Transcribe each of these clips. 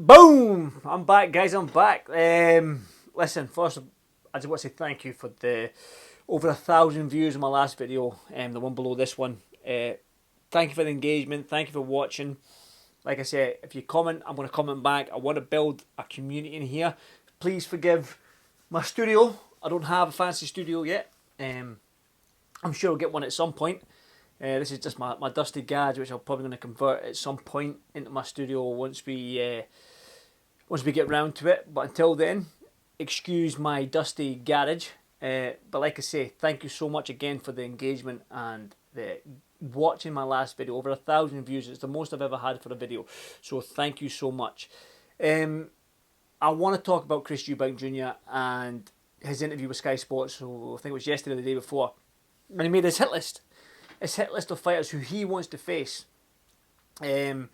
Boom! I'm back, guys. I'm back. Listen, first, I just want to say thank you for the over 1,000 views on my last video, the one below this one. Thank you for the engagement. Thank you for watching. Like I said, if you comment, I'm going to comment back. I want to build a community in here. Please forgive my studio. I don't have a fancy studio yet. I'm sure I'll get one at some point. This is just my dusty garage, which I'm probably going to convert at some point into my studio once we get round to it. But until then, excuse my dusty garage. But like I say, thank you so much again for the engagement and the watching my last video. Over 1,000 views. It's the most I've ever had for a video. So thank you so much. I want to talk about Chris Eubank Jr. and his interview with Sky Sports. So I think it was yesterday or the day before. And he made his hit list. His hit list of fighters who he wants to face. The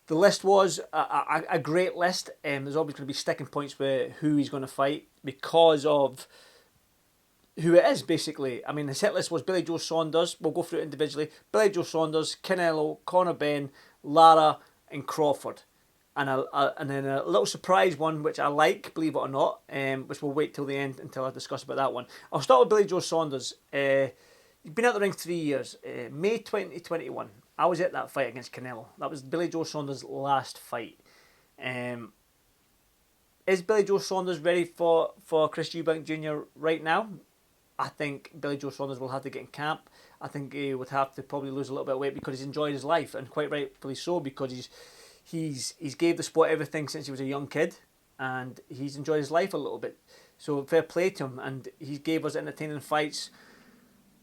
list was a great list. There's always going to be sticking points with who he's going to fight because of who it is, basically. I mean, his hit list was Billy Joe Saunders. We'll go through it individually. Billy Joe Saunders, Canelo, Conor Benn, Lara and Crawford. And then a little surprise one, which I like, believe it or not, which we'll wait till the end until I discuss about that one. I'll start with Billy Joe Saunders. He's been out the ring 3 years. May 2021. I was at that fight against Canelo. That was Billy Joe Saunders' last fight. Is Billy Joe Saunders ready for Chris Eubank Jr. right now? I think Billy Joe Saunders will have to get in camp. I think he would have to probably lose a little bit of weight because he's enjoyed his life, and quite rightfully so, because he's gave the sport everything since he was a young kid, and he's enjoyed his life a little bit. So fair play to him, and he gave us entertaining fights.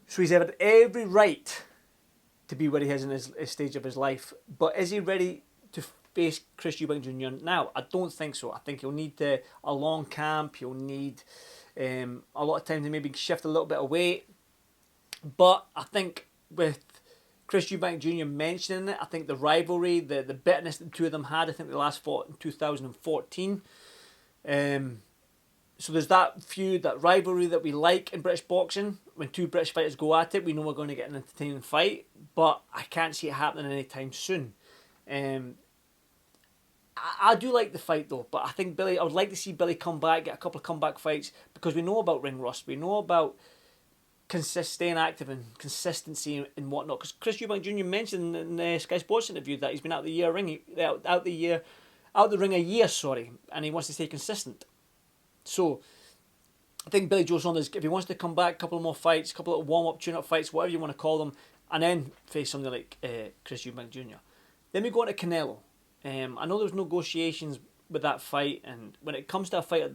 So he's had every right to be where he is in his stage of his life. But is he ready to face Chris Eubank Jr. now? I don't think so. I think he'll need a long camp. He'll need a lot of time to maybe shift a little bit of weight. But I think with Chris Eubank Jr. mentioning it, I think the rivalry, the bitterness that the two of them had, I think they last fought in 2014. So there's that feud, that rivalry that we like in British boxing. When two British fighters go at it, we know we're going to get an entertaining fight. But I can't see it happening anytime soon. I do like the fight though, but I think I would like to see Billy come back, get a couple of comeback fights, because we know about ring rust. We know about staying active and consistency and whatnot. Because Chris Eubank Jr. mentioned in the Sky Sports interview that he's been out the ring a year, and he wants to stay consistent. So I think Billy Joe Saunders, if he wants to come back, a couple of more fights, a couple of warm-up, tune-up fights, whatever you want to call them, and then face somebody like Chris Eubank Jr. Then we go on to Canelo. I know there was negotiations with that fight, and when it comes to a fight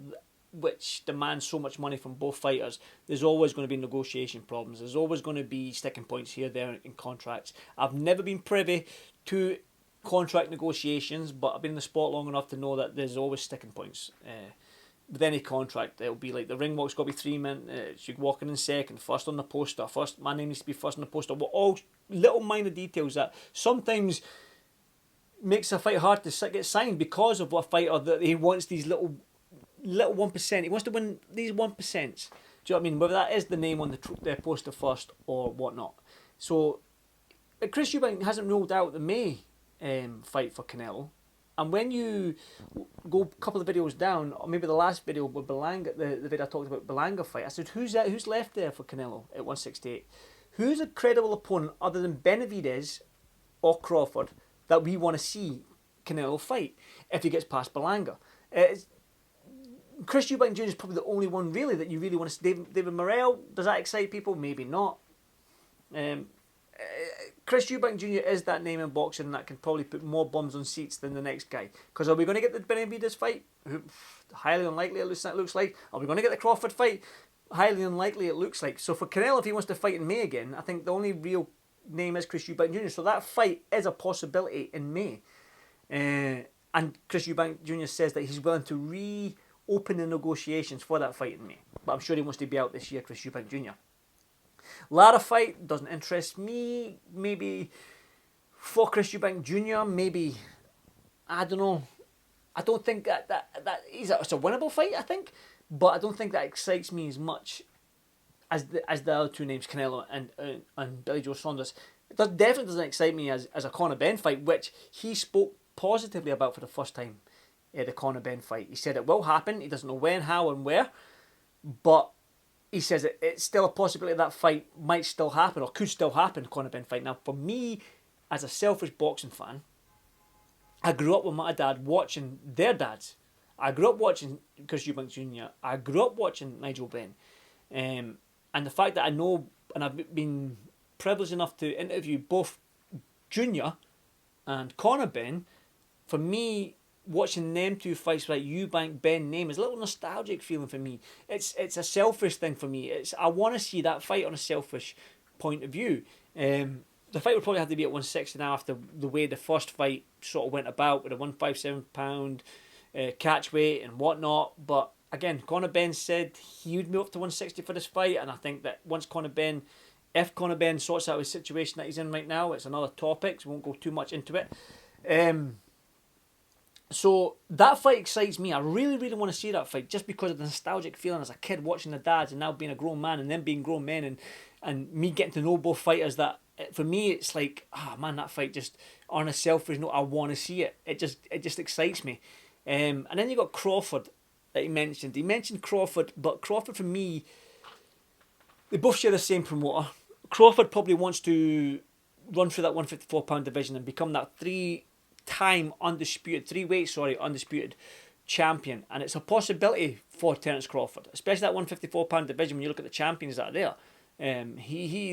which demands so much money from both fighters, there's always going to be negotiation problems. There's always going to be sticking points here, there in contracts. I've never been privy to contract negotiations, but I've been in the sport long enough to know that there's always sticking points. With any contract, it'll be like the ring walk's got to be 3 minutes, you're walking in second, first on the poster, my name needs to be first on the poster. All little minor details that sometimes makes a fight hard to get signed because of what fighter that he wants these little 1%. He wants to win these 1%. Do you know what I mean? Whether that is the name on the poster first or whatnot. So Chris Eubank hasn't ruled out the May fight for Canelo. And when you go a couple of videos down, or maybe the last video with Belanga, the video I talked about Belanga fight, I said, who's left there for Canelo at 168? Who's a credible opponent other than Benavidez or Crawford that we want to see Canelo fight if he gets past Belanga? Chris Eubank Jr. is probably the only one really that you really want to see. David Morrell, does that excite people? Maybe not. Chris Eubank Jr. is that name in boxing that can probably put more bums on seats than the next guy. Because are we going to get the Benavidez fight? Highly unlikely it looks like. Are we going to get the Crawford fight? Highly unlikely it looks like. So for Canelo, if he wants to fight in May again, I think the only real name is Chris Eubank Jr. So that fight is a possibility in May. And Chris Eubank Jr. says that he's willing to reopen the negotiations for that fight in May. But I'm sure he wants to be out this year, Chris Eubank Jr. Lara fight doesn't interest me. Maybe for Chris Eubank Jr. Maybe, I don't know. I don't think that it's a winnable fight, I think. But I don't think that excites me as much as the other two names, Canelo and Billy Joe Saunders. It definitely doesn't excite me as a Conor Benn fight, which he spoke positively about for the first time the Conor Benn fight. He said it will happen. He doesn't know when, how, and where, but he says it's still a possibility that fight might still happen or could still happen, the Conor Benn fight. Now, for me, as a selfish boxing fan, I grew up with my dad watching their dads. I grew up watching Chris Eubank Jr. I grew up watching Nigel Benn. And the fact that I know, and I've been privileged enough to interview both Junior and Conor Benn, for me, watching them two fights like Eubank Benn name is a little nostalgic feeling for me. It's a selfish thing for me. I want to see that fight on a selfish point of view. The fight would probably have to be at 160 now after the way the first fight sort of went about with a 157 pound catch weight and whatnot. But again, Conor Benn said he would move up to 160 for this fight, and I think that if Conor Benn sorts out his situation that he's in right now, it's another topic, so we won't go too much into it. So that fight excites me. I really, really want to see that fight just because of the nostalgic feeling as a kid watching the dads and now being a grown man and them being grown men and me getting to know both fighters. That for me, it's like, man, that fight just on a selfish note, I want to see it. It just excites me. And then you got Crawford that he mentioned. He mentioned Crawford, but Crawford for me, they both share the same promoter. Crawford probably wants to run through that 154 pound division and become that three-weight undisputed champion, and it's a possibility for Terence Crawford, especially that 154 pound division. When you look at the champions that are there,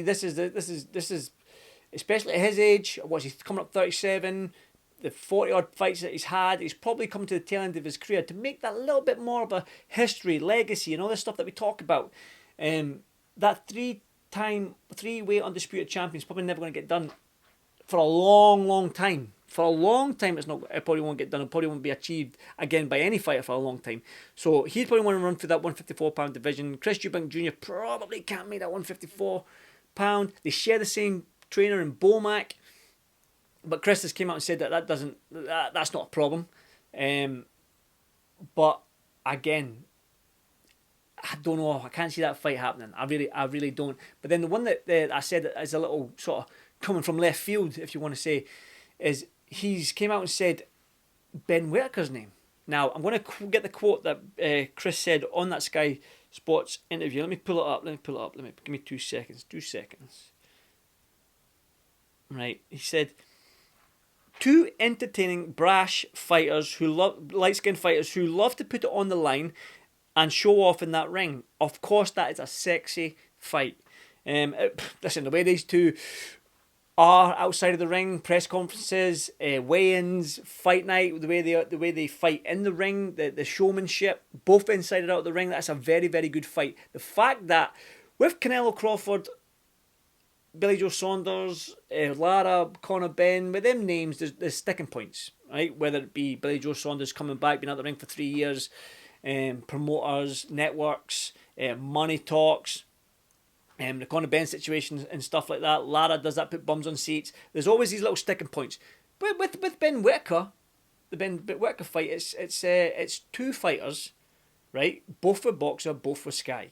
this is especially at his age. He's coming up 37. The 40 odd fights that he's had, he's probably come to the tail end of his career to make that little bit more of a history, legacy, and all this stuff that we talk about. That three-weight undisputed champion is probably never going to get done for a long time. For a long time, it probably won't get done. It probably won't be achieved again by any fighter for a long time. So he'd probably want to run through that 154 pound division. Chris Eubank Jr. probably can't make that 154 pound. They share the same trainer in Bomac, but Chris has came out and said that's not a problem. But again, I don't know. I can't see that fight happening. I really don't. But then the one that I said is a little sort of coming from left field, if you want to say, is he's came out and said Ben Whittaker's name. Now, I'm going to get the quote that Chris said on that Sky Sports interview. Let me pull it up. Give me 2 seconds. 2 seconds. Right. He said, two entertaining, brash fighters light-skinned fighters who love to put it on the line and show off in that ring. Of course, that is a sexy fight. Listen, the way these two are outside of the ring, press conferences, weigh-ins, fight night, the way they fight in the ring, the showmanship, both inside and out of the ring, that's a very, very good fight. The fact that with Canelo Crawford, Billy Joe Saunders, Lara, Conor Benn, with them names, there's sticking points, right? Whether it be Billy Joe Saunders coming back, being out of the ring for 3 years, promoters, networks, money talks, the Conor Benn situation and stuff like that. Lara does that, put bums on seats. There's always these little sticking points. But with Ben Whittaker, the Ben Whittaker fight, it's two fighters, right? Both were boxer, both were Sky.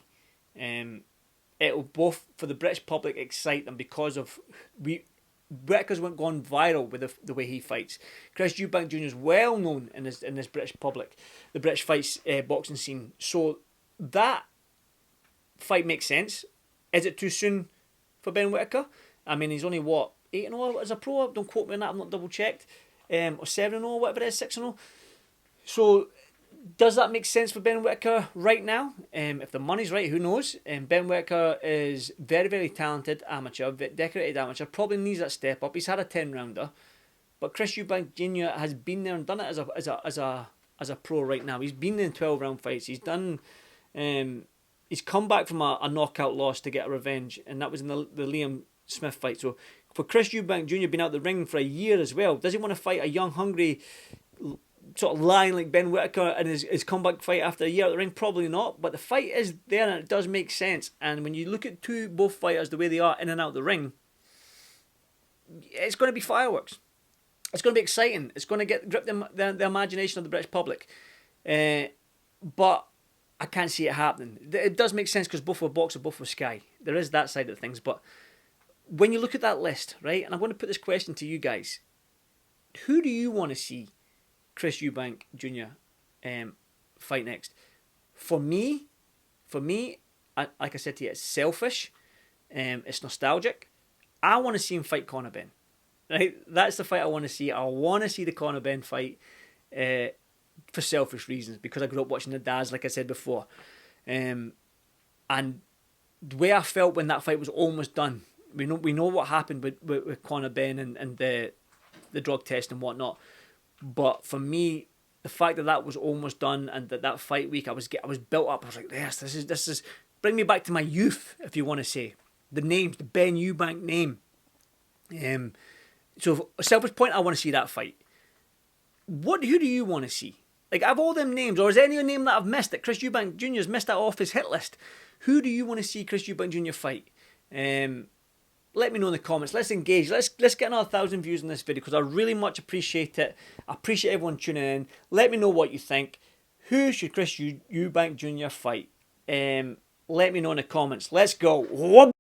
It'll both, for the British public, excite them because of Whittaker's gone viral with the way he fights. Chris Eubank Jr. is well known in this British public, the British fights boxing scene. So that fight makes sense. Is it too soon for Ben Whittaker? I mean, he's only 8-0 as a pro. Don't quote me on that. I'm not double checked. Or 7-0, whatever it is, 6-0. So does that make sense for Ben Whittaker right now? If the money's right, who knows? Ben Whittaker is very, very talented amateur, decorated amateur. Probably needs that step up. He's had a 10-rounder, but Chris Eubank Jr. has been there and done it as a pro right now. He's been in 12-round fights. He's done. He's come back from a knockout loss to get a revenge, and that was in the Liam Smith fight. So for Chris Eubank Jr. being out the ring for a year as well, does he want to fight a young, hungry sort of lion like Ben Whittaker in his comeback fight after a year out the ring? Probably not, but the fight is there and it does make sense. And when you look at both fighters, the way they are in and out the ring, it's going to be fireworks. It's going to be exciting. It's going to grip the imagination of the British public. But I can't see it happening. It does make sense because both were boxer, both were Sky. There is that side of things. But when you look at that list, right, and I want to put this question to you guys, who do you want to see Chris Eubank Jr. fight next. For me, like I said to you, it's selfish. It's nostalgic. I want to see him fight Conor Benn. Right, that's the fight I want to see. I want to see the Conor Benn fight for selfish reasons, because I grew up watching the Daz, like I said before, and the way I felt when that fight was almost done. We know what happened with Conor Benn and the drug test and whatnot. But for me, the fact that was almost done, and that fight week I was built up. I was like, yes, this is bring me back to my youth, if you want to say. The names, the Ben Eubank name. So a selfish point, I want to see that fight. Who do you want to see? Like, of all them names, or is there any name that I've missed, that Chris Eubank Jr. has missed that off his hit list? Who do you want to see Chris Eubank Jr. fight? Let me know in the comments. Let's engage. Let's get another 1,000 views on this video, because I really much appreciate it. I appreciate everyone tuning in. Let me know what you think. Who should Chris Eubank Jr. fight? Let me know in the comments. Let's go.